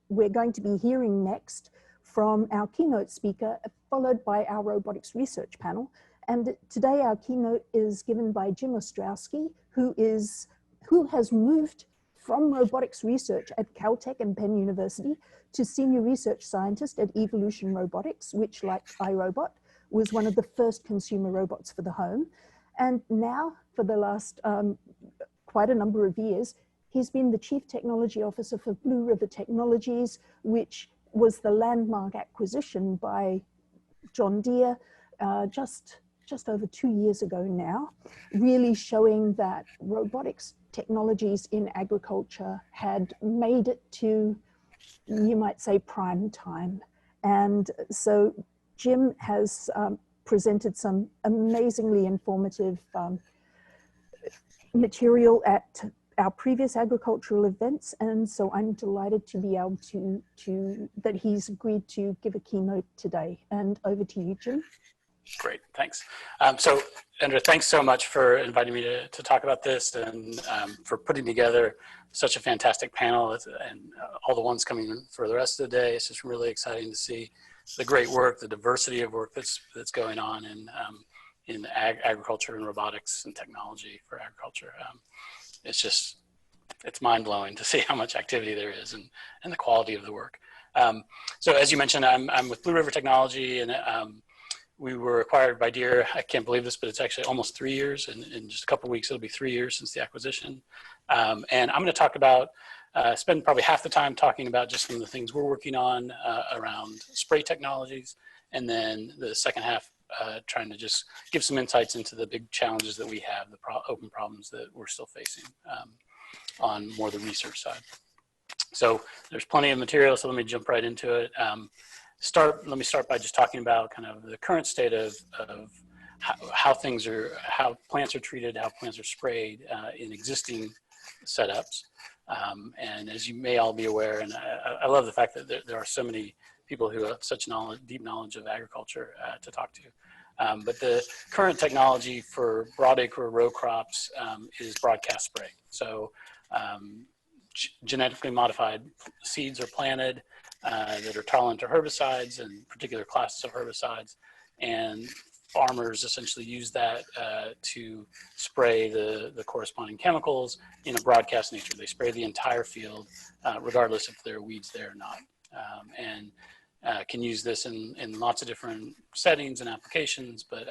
we're going to be hearing next from our keynote speaker, followed by our robotics research panel. And today our keynote is given by Jim Ostrowski, who has moved from robotics research at Caltech and Penn University to senior research scientist at Evolution Robotics, which, like iRobot, was one of the first consumer robots for the home. And now, for the last quite a number of years, he's been the Chief Technology Officer for Blue River Technologies, which was the landmark acquisition by John Deere just over 2 years ago now, really showing that robotics technologies in agriculture had made it to, you might say, prime time. And so Jim has presented some amazingly informative material at our previous agricultural events, and so I'm delighted to be able that he's agreed to give a keynote today. And over to you, Jim. Great, thanks. So, Andrea, thanks so much for inviting me to talk about this, and for putting together such a fantastic panel, and all the ones coming in for the rest of the day. It's just really exciting to see the great work, the diversity of work that's going on in agriculture and robotics and technology for agriculture. It's mind-blowing to see how much activity there is and the quality of the work. So as you mentioned, I'm with Blue River Technology, and we were acquired by Deere. I can't believe this, but it's actually almost 3 years. In just a couple of weeks, it'll be 3 years since the acquisition. And I'm going to talk about, spend probably half the time talking about just some of the things we're working on around spray technologies, and then the second half trying to just give some insights into the big challenges that we have, the open problems that we're still facing on more the research side. So there's plenty of material, so let me jump right into it. Let me start by just talking about kind of the current state of how plants are treated, how plants are sprayed in existing setups. And as you may all be aware, and I love the fact that there are so many people who have such deep knowledge of agriculture to talk to. But the current technology for broadacre row crops is broadcast spray. So genetically modified seeds are planted that are tolerant to herbicides and particular classes of herbicides, and farmers essentially use that to spray the corresponding chemicals in a broadcast nature. They spray the entire field, regardless if there are weeds there or not, and can use this in lots of different settings and applications. But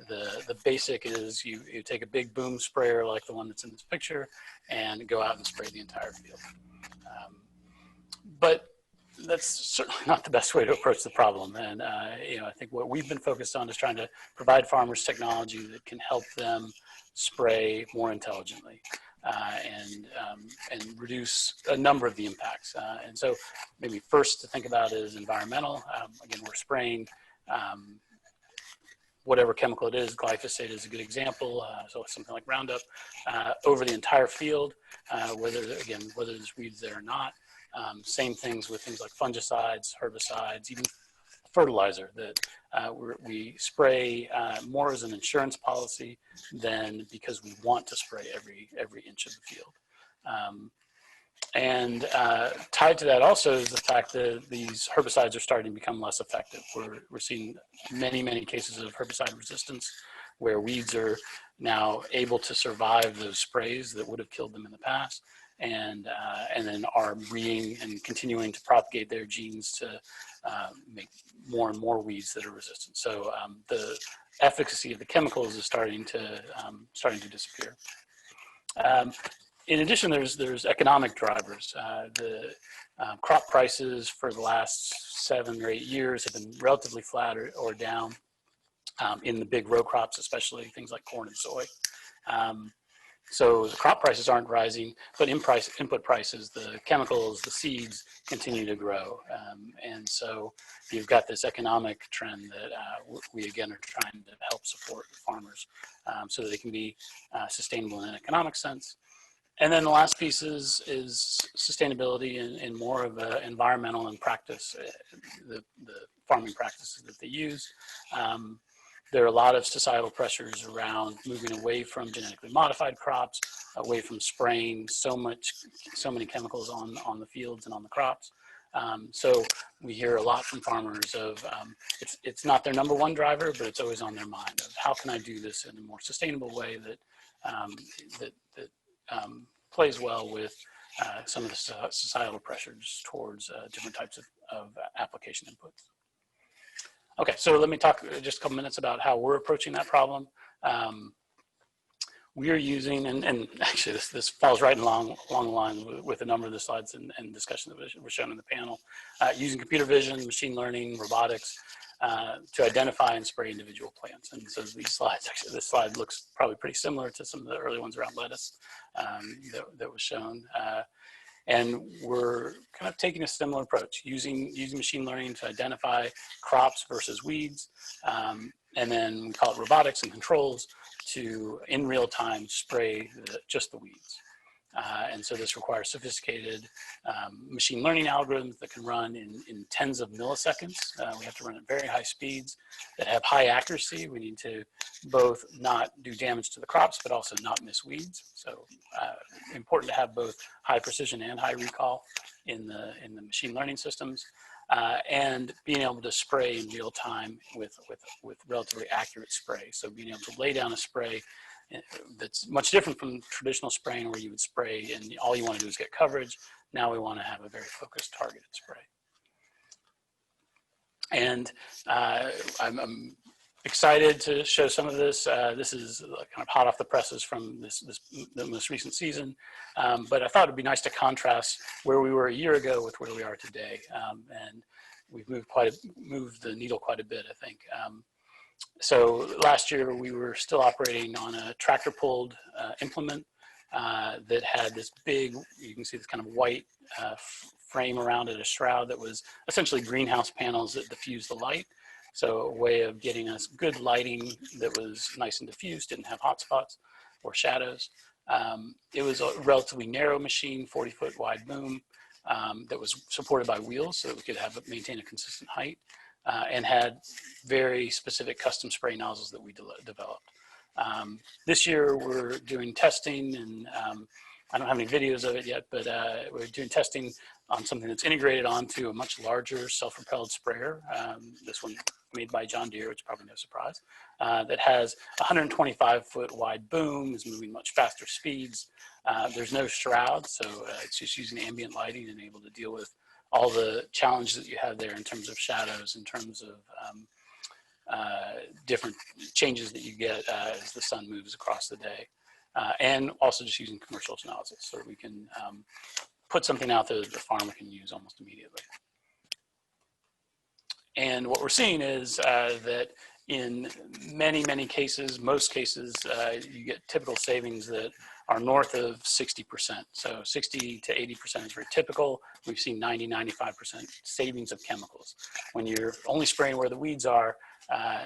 the basic is you take a big boom sprayer like the one that's in this picture and go out and spray the entire field. But that's certainly not the best way to approach the problem. And I think what we've been focused on is trying to provide farmers technology that can help them spray more intelligently and reduce a number of the impacts. And so maybe first to think about is environmental. Again, we're spraying whatever chemical it is. Glyphosate is a good example. So something like Roundup over the entire field, whether there's weeds there or not. Same things with things like fungicides, herbicides, even fertilizer that we spray more as an insurance policy than because we want to spray every inch of the field. And tied to that also is the fact that these herbicides are starting to become less effective. We're seeing many cases of herbicide resistance where weeds are now able to survive those sprays that would have killed them in the past, and then are breeding and continuing to propagate their genes to make more and more weeds that are resistant. So the efficacy of the chemicals is starting to disappear. In addition, there's economic drivers. The crop prices for the last 7 or 8 years have been relatively flat or down in the big row crops, especially things like corn and soy. So the crop prices aren't rising, but input prices, the chemicals, the seeds continue to grow. And so you've got this economic trend that we again are trying to help support farmers so that they can be sustainable in an economic sense. And then the last piece is sustainability in more of an environmental and practice, the farming practices that they use. there are a lot of societal pressures around moving away from genetically modified crops, away from spraying so many chemicals on the fields and on the crops. So we hear a lot from farmers of it's not their number one driver, but it's always on their mind of how can I do this in a more sustainable way that plays well with some of the societal pressures towards different types of application inputs. Okay, so let me talk just a couple minutes about how we're approaching that problem. We are using, and actually this falls right along the line with a number of the slides and discussion that were shown in the panel, using computer vision, machine learning, robotics, to identify and spray individual plants. And so these slides, actually this slide looks probably pretty similar to some of the early ones around lettuce that was shown. And we're kind of taking a similar approach, using machine learning to identify crops versus weeds. And then we call it robotics and controls to, in real time, spray just the weeds. And so this requires sophisticated machine learning algorithms that can run in tens of milliseconds. We have to run at very high speeds that have high accuracy. We need to both not do damage to the crops, but also not miss weeds. So important to have both high precision and high recall in the machine learning systems. And being able to spray in real time with relatively accurate spray. So being able to lay down a spray that's much different from traditional spraying where you would spray and all you want to do is get coverage. Now we want to have a very focused targeted spray. And I'm excited to show some of this. This is kind of hot off the presses from the most recent season. But I thought it'd be nice to contrast where we were a year ago with where we are today. And we've moved the needle quite a bit, I think. So last year we were still operating on a tractor pulled implement that had this big, you can see this kind of white frame around it, a shroud that was essentially greenhouse panels that diffuse the light. So a way of getting us good lighting that was nice and diffused, didn't have hot spots or shadows. It was a relatively narrow machine, 40-foot wide boom that was supported by wheels so that we could maintain a consistent height. And had very specific custom spray nozzles that we developed. This year we're doing testing, and I don't have any videos of it yet, but we're doing testing on something that's integrated onto a much larger self-propelled sprayer. This one made by John Deere, which is probably no surprise, that has 125-foot wide boom, is moving much faster speeds. There's no shroud, so it's just using ambient lighting and able to deal with all the challenges that you have there in terms of shadows, in terms of different changes that you get as the sun moves across the day. And also just using commercial nozzles so that we can put something out there that the farmer can use almost immediately. And what we're seeing is that in many cases, most cases, you get typical savings that are north of 60%. So 60 to 80% is very typical. We've seen 90-95% savings of chemicals. When you're only spraying where the weeds are,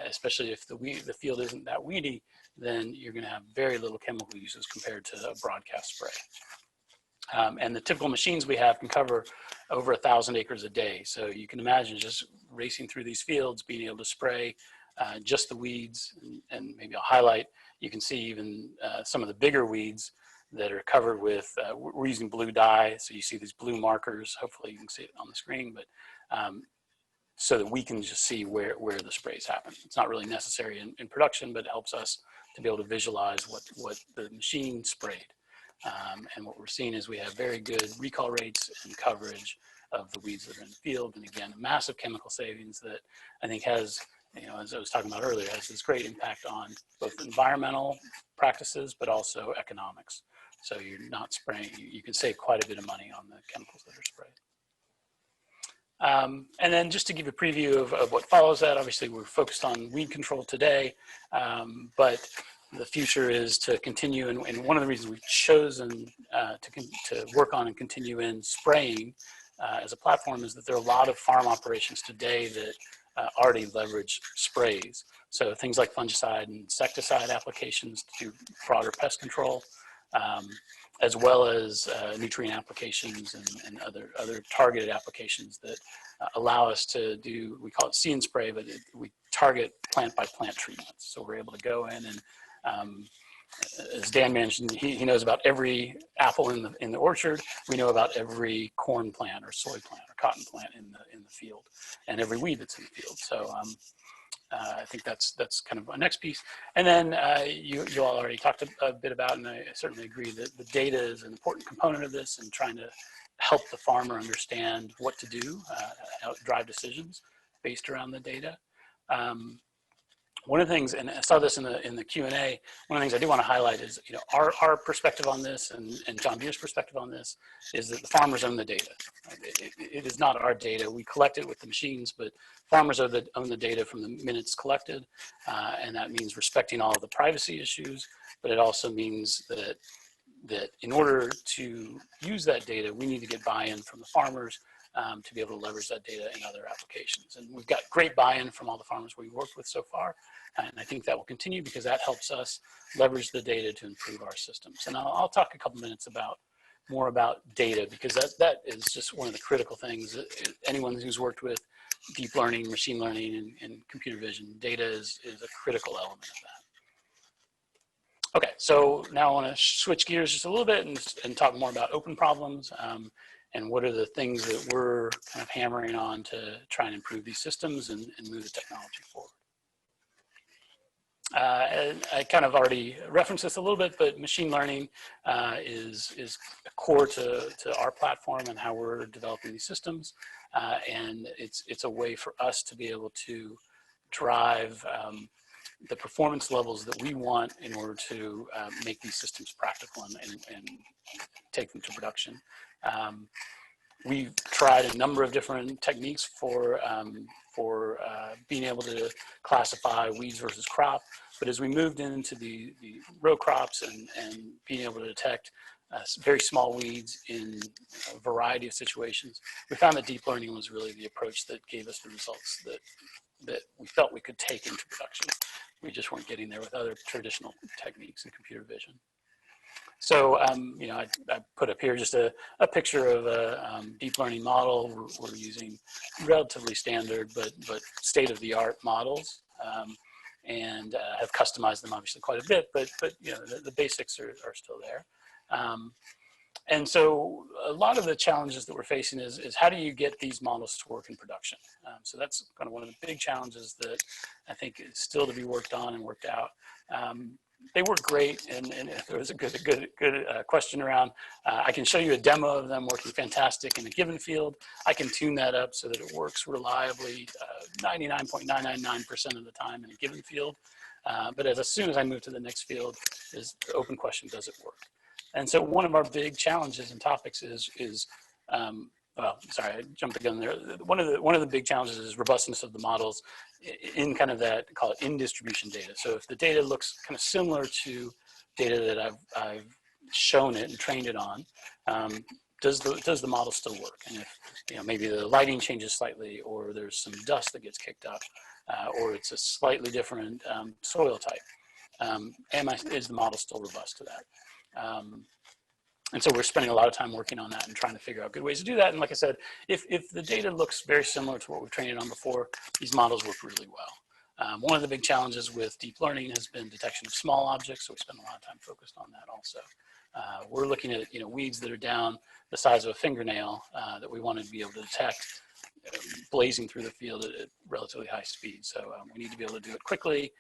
especially if the field isn't that weedy, then you're going to have very little chemical uses compared to a broadcast spray. And the typical machines we have can cover over 1,000 acres a day. So you can imagine just racing through these fields, being able to spray just the weeds, and maybe I'll highlight, you can see even some of the bigger weeds that are covered with, we're using blue dye, so you see these blue markers, hopefully you can see it on the screen, but so that we can just see where the sprays happen. It's not really necessary in production, but it helps us to be able to visualize what the machine sprayed. And what we're seeing is we have very good recall rates and coverage of the weeds that are in the field. And again, a massive chemical savings that I think has, as I was talking about earlier, has this great impact on both environmental practices, but also economics. So you're not spraying, you can save quite a bit of money on the chemicals that are sprayed. And then just to give a preview of what follows that, obviously we're focused on weed control today, but the future is to continue, and one of the reasons we've chosen to work on and continue in spraying as a platform is that there are a lot of farm operations today that already leverage sprays. So things like fungicide and insecticide applications to do broader pest control, as well as nutrient applications and other targeted applications that allow us to do, we call it see and spray, but we target plant by plant treatments. So we're able to go in and, as Dan mentioned, he knows about every apple in the orchard. We know about every corn plant or soy plant or cotton plant in the field, and every weed that's in the field. So I think that's kind of our next piece. And then you all already talked a bit about, and I certainly agree that the data is an important component of this, and trying to help the farmer understand what to do, how to drive decisions based around the data. One of the things, and I saw this in the Q&A, one of the things I do want to highlight is, our perspective on this, and John Deere's perspective on this, is that the farmers own the data. It is not our data. We collect it with the machines, but farmers own the data from the minutes collected, and that means respecting all of the privacy issues, but it also means that in order to use that data, we need to get buy-in from the farmers to be able to leverage that data in other applications. And we've got great buy-in from all the farmers we've worked with so far. And I think that will continue because that helps us leverage the data to improve our systems. And I'll talk a couple minutes more about data, because that is just one of the critical things. Anyone who's worked with deep learning, machine learning, and computer vision, data is a critical element of that. Okay, so now I want to switch gears just a little bit and talk more about open problems. And what are the things that we're kind of hammering on to try and improve these systems and move the technology forward. And I kind of already referenced this a little bit, but machine learning is core to our platform and how we're developing these systems. And it's a way for us to be able to drive the performance levels that we want in order to make these systems practical and take them to production. We've tried a number of different techniques for being able to classify weeds versus crop, but as we moved into the row crops and being able to detect very small weeds in a variety of situations, we found that deep learning was really the approach that gave us the results that we felt we could take into production. We just weren't getting there with other traditional techniques in computer vision. So, I put up here just a picture of a deep learning model. We're using relatively standard but state-of-the-art models, and have customized them obviously quite a bit, but the basics are still there. And so a lot of the challenges that we're facing is how do you get these models to work in production? So that's kind of one of the big challenges that I think is still to be worked on and worked out. They work great, and there was a good question around. I can show you a demo of them working fantastic in a given field. I can tune that up so that it works reliably 99.999% of the time in a given field. But as soon as I move to the next field, is the open question, does it work? And so one of our big challenges and topics is well, sorry, I jumped the gun there. One of the big challenges is robustness of the models in kind of that, call it in distribution data. So if the data looks kind of similar to data that I've shown it and trained it on, does the model still work? And if maybe the lighting changes slightly, or there's some dust that gets kicked up, or it's a slightly different soil type, is the model still robust to that? And so we're spending a lot of time working on that and trying to figure out good ways to do that. And like I said, if the data looks very similar to what we've trained it on before, these models work really well. One of the big challenges with deep learning has been detection of small objects, so we spend a lot of time focused on that also. We're looking at weeds that are down the size of a fingernail that we want to be able to detect blazing through the field at relatively high speed. So we need to be able to do it quickly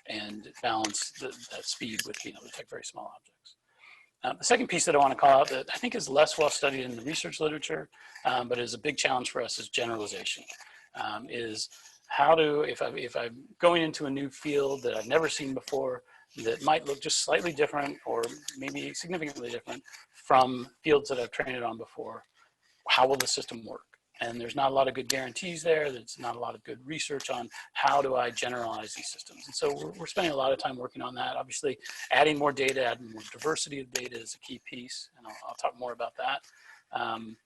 and balance that speed with being able to detect very small objects. The second piece that I want to call out that I think is less well studied in the research literature, but is a big challenge for us, is generalization. Is how to, if I'm going into a new field that I've never seen before, that might look just slightly different or maybe significantly different from fields that I've trained it on before, how will the system work? And there's not a lot of good guarantees there. There's not a lot of good research on how do I generalize these systems. And so we're spending a lot of time working on that. Obviously, adding more data, adding more diversity of data is a key piece, and I'll talk more about that.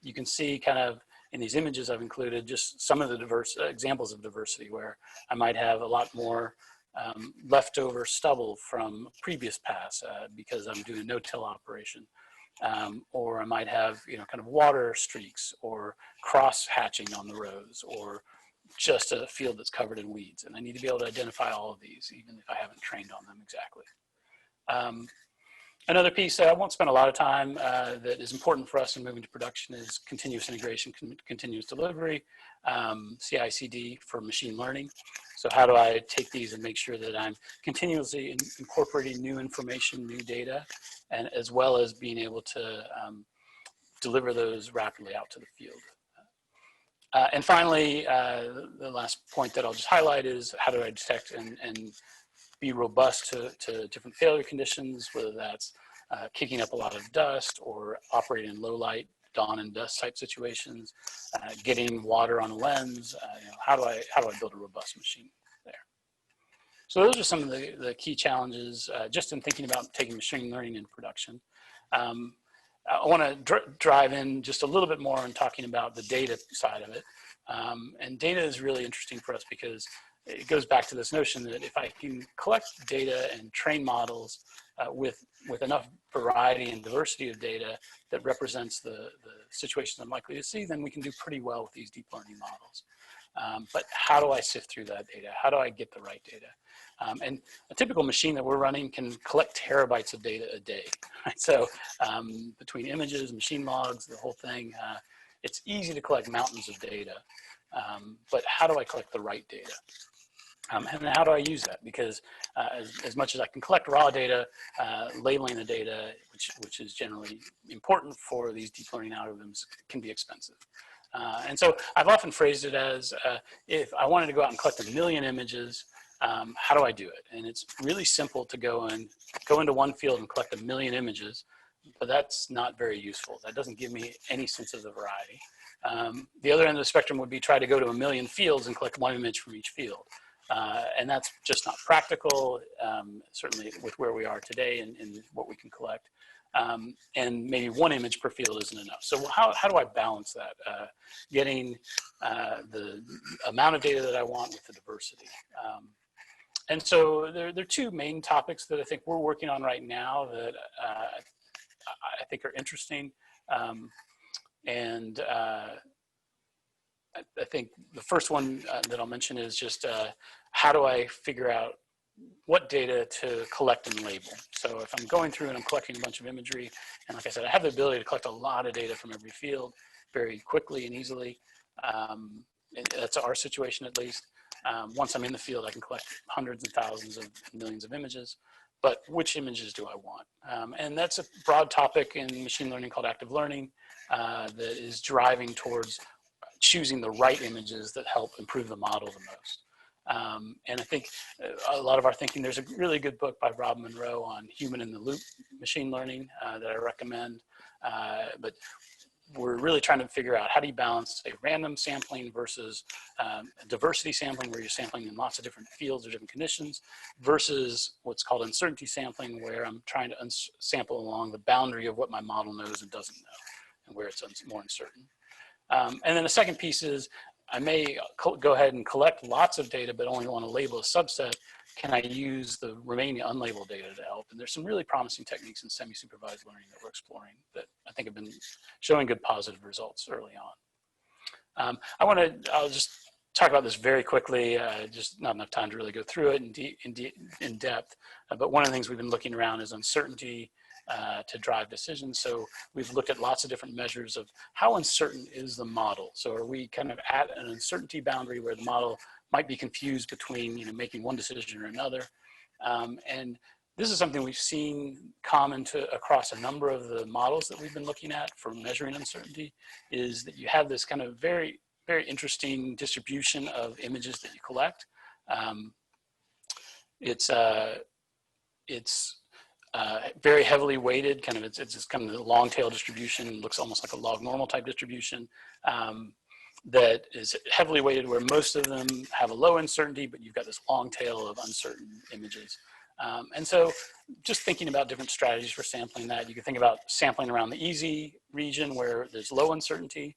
You can see kind of in these images I've included just some of the diverse examples of diversity where I might have a lot more leftover stubble from previous pass because I'm doing a no-till operation. Or I might have, kind of water streaks or cross hatching on the rows, or just a field that's covered in weeds. And I need to be able to identify all of these, even if I haven't trained on them exactly. Another piece I won't spend a lot of time that is important for us in moving to production is continuous integration, continuous delivery, CI/CD for machine learning. So how do I take these and make sure that I'm continuously incorporating new information, new data, and as well as being able to deliver those rapidly out to the field. And finally, the last point that I'll just highlight is how do I detect and be robust to different failure conditions, whether that's kicking up a lot of dust or operating in low light, dawn and dust type situations, getting water on a lens. You know, how do I build a robust machine there? So those are some of the key challenges just in thinking about taking machine learning into production. I want to drive in just a little bit more on talking about the data side of it. And data is really interesting for us because it goes back to this notion that if I can collect data and train models with enough variety and diversity of data that represents the situations I'm likely to see, then we can do pretty well with these deep learning models. But how do I sift through that data? How do I get the right data? And a typical machine that we're running can collect terabytes of data a day. Right? So between images, machine logs, the whole thing, it's easy to collect mountains of data. But how do I collect the right data? And how do I use that? Because as much as I can collect raw data, labeling the data, which is generally important for these deep learning algorithms, can be expensive. And so I've often phrased it as, if I wanted to go out and collect 1 million images, how do I do it? And it's really simple to go into one field and collect 1 million images, but that's not very useful. That doesn't give me any sense of the variety. The other end of the spectrum would be try to go to 1 million fields and collect 1 image from each field. And that's just not practical, certainly with where we are today and what we can collect. And maybe 1 image per field isn't enough. So how do I balance that? Getting the amount of data that I want with the diversity. And so there are 2 main topics that I think we're working on right now that I think are interesting. I think the first one that I'll mention is just how do I figure out what data to collect and label. So if I'm going through and I'm collecting a bunch of imagery, and like I said, I have the ability to collect a lot of data from every field very quickly and easily. That's our situation at least. Once I'm in the field, I can collect hundreds and thousands of millions of images, but which images do I want? And that's a broad topic in machine learning called active learning that is driving towards choosing the right images that help improve the model the most. And I think a lot of our thinking, there's a really good book by Rob Monroe on human in the loop machine learning that I recommend. But we're really trying to figure out how do you balance a random sampling versus diversity sampling, where you're sampling in lots of different fields or different conditions, versus what's called uncertainty sampling, where I'm trying to sample along the boundary of what my model knows and doesn't know, and where it's more uncertain. And then the second piece is, I may go ahead and collect lots of data, but only want to label a subset. Can I use the remaining unlabeled data to help? And there's some really promising techniques in semi-supervised learning that we're exploring that I think have been showing good positive results early on. I'll just talk about this very quickly, just not enough time to really go through it in depth. But one of the things we've been looking around is uncertainty to drive decisions. So we've looked at lots of different measures of how uncertain is the model. So are we kind of at an uncertainty boundary where the model might be confused between making one decision or another? And this is something we've seen common across a number of the models that we've been looking at for measuring uncertainty, is that you have this kind of very, very interesting distribution of images that you collect. It's very heavily weighted, it's just kind of the long tail distribution, looks almost like a log normal type distribution that is heavily weighted, where most of them have a low uncertainty, but you've got this long tail of uncertain images. And so just thinking about different strategies for sampling that, you can think about sampling around the easy region where there's low uncertainty,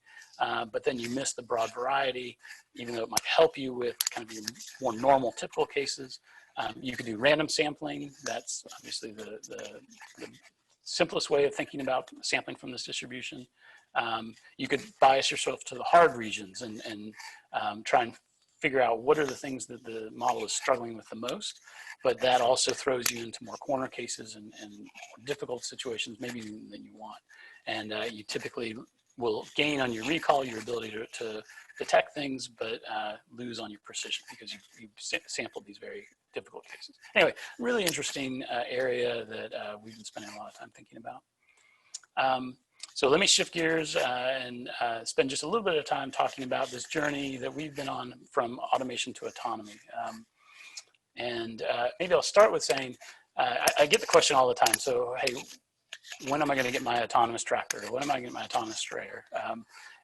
but then you miss the broad variety, even though it might help you with kind of your more normal typical cases. You could do random sampling. That's obviously the simplest way of thinking about sampling from this distribution. You could bias yourself to the hard regions and try and figure out what are the things that the model is struggling with the most, but that also throws you into more corner cases and more difficult situations maybe than you want. And you typically will gain on your recall, your ability to detect things, but lose on your precision because you've sampled these very difficult cases. Anyway, really interesting area that we've been spending a lot of time thinking about. So let me shift gears and spend just a little bit of time talking about this journey that we've been on from automation to autonomy. Maybe I'll start with saying, I get the question all the time. So, hey, when am I going to get my autonomous tractor? When am I going to get my autonomous sprayer?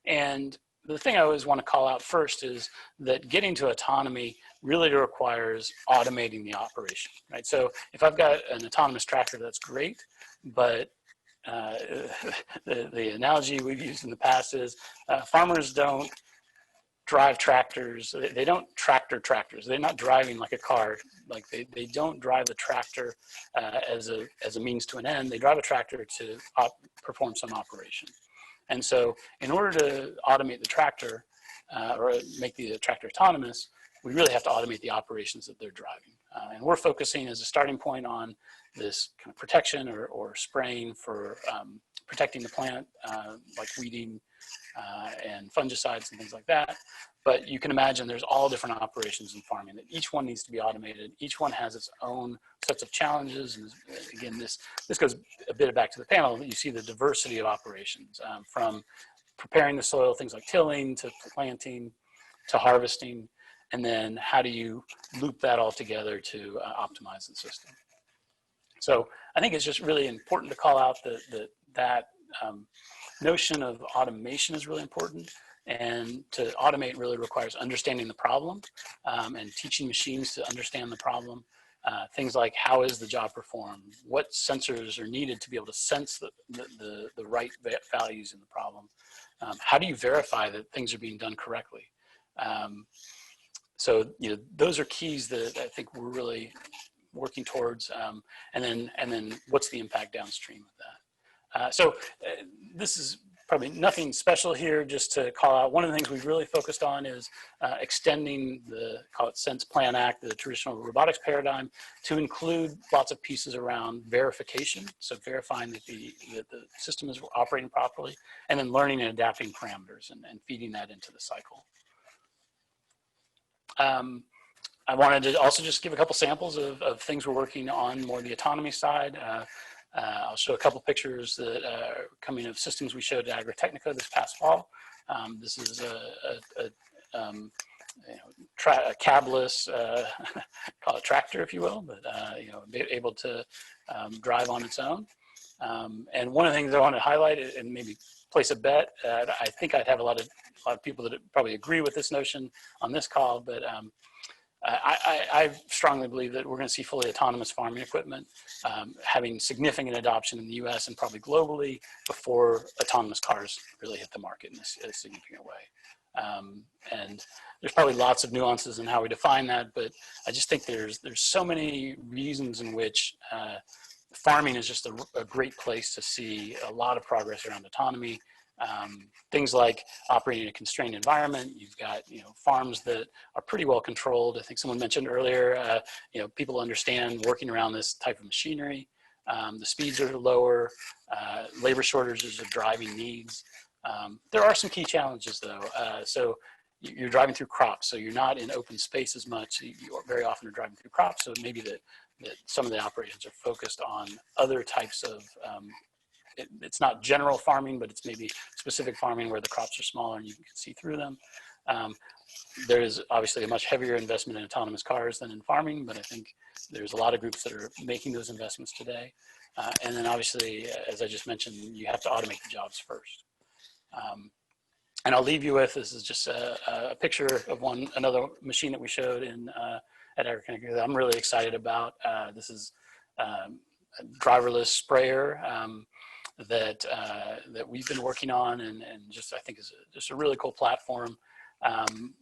And the thing I always want to call out first is that getting to autonomy really requires automating the operation, right? So if I've got an autonomous tractor, that's great, but the analogy we've used in the past is farmers don't drive tractors. They don't tractor tractors. They're not driving like a car. Like they don't drive the tractor as a means to an end. They drive a tractor to perform some operation. And so in order to automate the tractor or make the tractor autonomous, we really have to automate the operations that they're driving. And we're focusing as a starting point on this kind of protection or spraying for protecting the plant, like weeding and fungicides and things like that. But you can imagine there's all different operations in farming that each one needs to be automated. Each one has its own sets of challenges. And again, this goes a bit back to the panel. You see the diversity of operations from preparing the soil, things like tilling, to planting, to harvesting. And then how do you loop that all together to optimize the system? So I think it's just really important to call out that notion of automation is really important. And to automate really requires understanding the problem and teaching machines to understand the problem. Things like how is the job performed? What sensors are needed to be able to sense the right values in the problem? How do you verify that things are being done correctly? So those are keys that I think we're really working towards. And then what's the impact downstream of that? So this is probably nothing special here, just to call out. One of the things we've really focused on is extending the, call it Sense Plan Act, the traditional robotics paradigm, to include lots of pieces around verification. So verifying that the system is operating properly, and then learning and adapting parameters and feeding that into the cycle. I wanted to also just give a couple samples of things we're working on more the autonomy side. I'll show a couple pictures that are coming of systems we showed at Agritechnica this past fall. This is a cabless, call it tractor, if you will, but able to drive on its own. And one of the things I want to highlight and maybe place a bet, I think I'd have a lot of people that probably agree with this notion on this call, but I strongly believe that we're going to see fully autonomous farming equipment having significant adoption in the US and probably globally before autonomous cars really hit the market in a significant way. And there's probably lots of nuances in how we define that, but I just think there's so many reasons in which farming is just a great place to see a lot of progress around autonomy. Things like operating in a constrained environment. You've got farms that are pretty well controlled. I think someone mentioned earlier, people understand working around this type of machinery. The speeds are lower. Labor shortages are driving needs. There are some key challenges though. So you're driving through crops, so you're not in open space as much. You very often are driving through crops, so maybe that some of the operations are focused on other types of it's not general farming, but it's maybe specific farming where the crops are smaller and you can see through them. There is obviously a much heavier investment in autonomous cars than in farming, but I think there's a lot of groups that are making those investments today. And then obviously, as I just mentioned, you have to automate the jobs first. And I'll leave you with, this is just a picture of another machine that we showed at Agritechnica that I'm really excited about. This is a driverless sprayer that we've been working on, and just I think is just a really cool platform.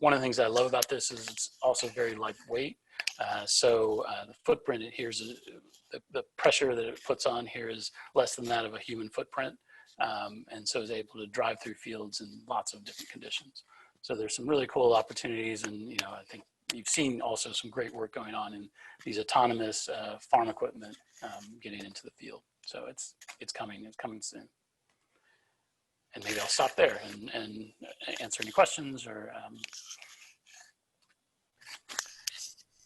One of the things I love about this is it's also very lightweight. So the footprint here is the pressure that it puts on here is less than that of a human footprint, and so is able to drive through fields in lots of different conditions. So there's some really cool opportunities, and I think you've seen also some great work going on in these autonomous farm equipment getting into the field. So it's coming soon. And maybe I'll stop there and answer any questions or.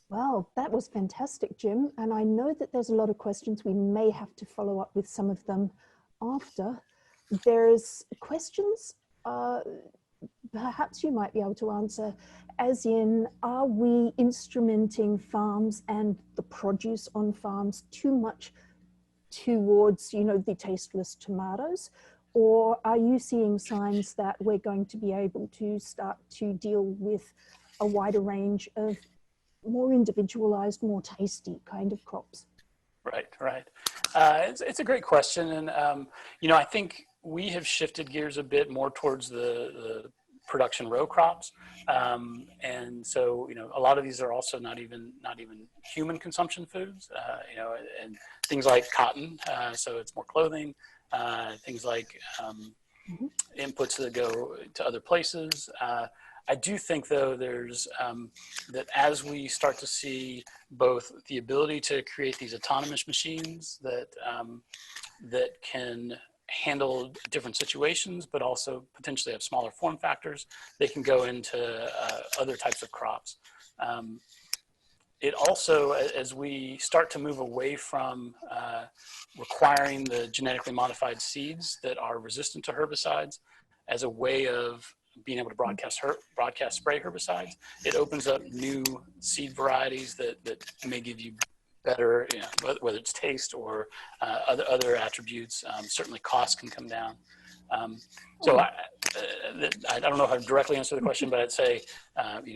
Wow, that was fantastic, Jim. And I know that there's a lot of questions. We may have to follow up with some of them after. There's questions perhaps you might be able to answer, as in, are we instrumenting farms and the produce on farms too much towards, the tasteless tomatoes? Or are you seeing signs that we're going to be able to start to deal with a wider range of more individualized, more tasty kind of crops? Right. It's a great question. And, I think we have shifted gears a bit more towards the production row crops. And so, a lot of these are also not even human consumption foods, and things like cotton. So it's more clothing, things like inputs that go to other places. I do think, though, there's that as we start to see both the ability to create these autonomous machines that can handle different situations, but also potentially have smaller form factors, they can go into other types of crops. It also, as we start to move away from requiring the genetically modified seeds that are resistant to herbicides as a way of being able to broadcast spray herbicides, it opens up new seed varieties that may give you better, whether it's taste or other attributes. Certainly costs can come down. So I don't know how to directly answer the question, but I'd say,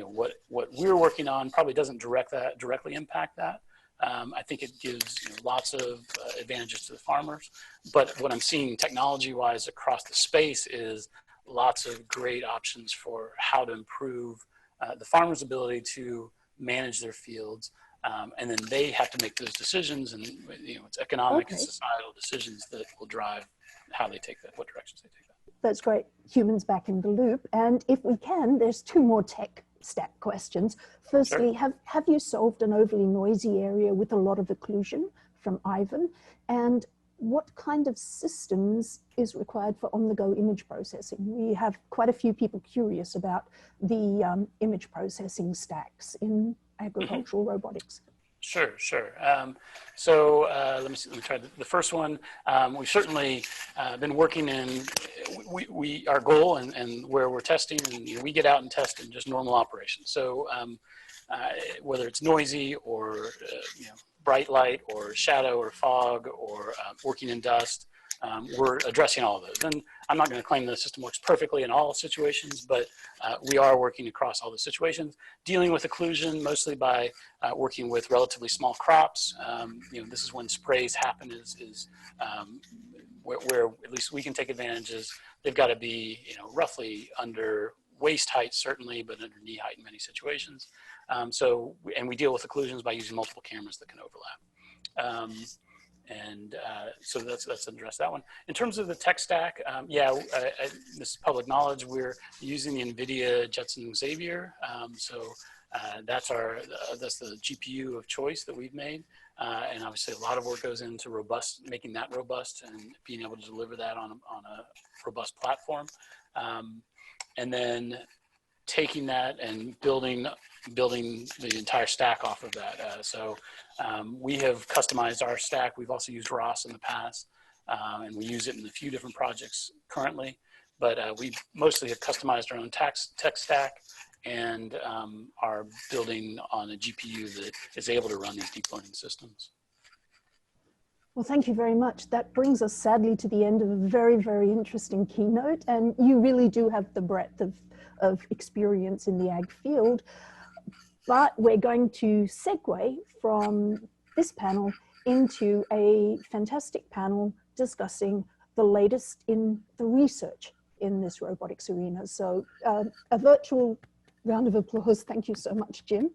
what we're working on probably doesn't directly impact that. I think it gives lots of advantages to the farmers, but what I'm seeing technology-wise across the space is lots of great options for how to improve the farmer's ability to manage their fields. And then they have to make those decisions, and it's economic and societal decisions that will drive how they take that, what directions they take that. That's great. Humans back in the loop. And if we can, there's two more tech stack questions. Firstly, Sure. have you solved an overly noisy area with a lot of occlusion, from Ivan? And what kind of systems is required for on-the-go image processing? We have quite a few people curious about the image processing stacks in agricultural robotics. Sure. So let me try the first one. We've certainly been working in, our goal and where we're testing, and we get out and test in just normal operations. So whether it's noisy or bright light or shadow or fog or working in dust, we're addressing all of those. And I'm not going to claim the system works perfectly in all situations, but we are working across all the situations, dealing with occlusion mostly by working with relatively small crops. This is when sprays happen is where at least we can take advantages. They've got to be roughly under waist height, certainly, but under knee height in many situations. And we deal with occlusions by using multiple cameras that can overlap. So let's address that one. In terms of the tech stack, this is public knowledge. We're using the NVIDIA Jetson Xavier. That's the GPU of choice that we've made. And obviously a lot of work goes into making that robust and being able to deliver that on a robust platform. And then taking that and building the entire stack off of that. We have customized our stack. We've also used ROS in the past, and we use it in a few different projects currently, but we mostly have customized our own tech stack and are building on a GPU that is able to run these deep learning systems. Well, thank you very much. That brings us sadly to the end of a very, very interesting keynote, and you really do have the breadth of experience in the ag field. But we're going to segue from this panel into a fantastic panel discussing the latest in the research in this robotics arena. So a virtual round of applause. Thank you so much, Jim.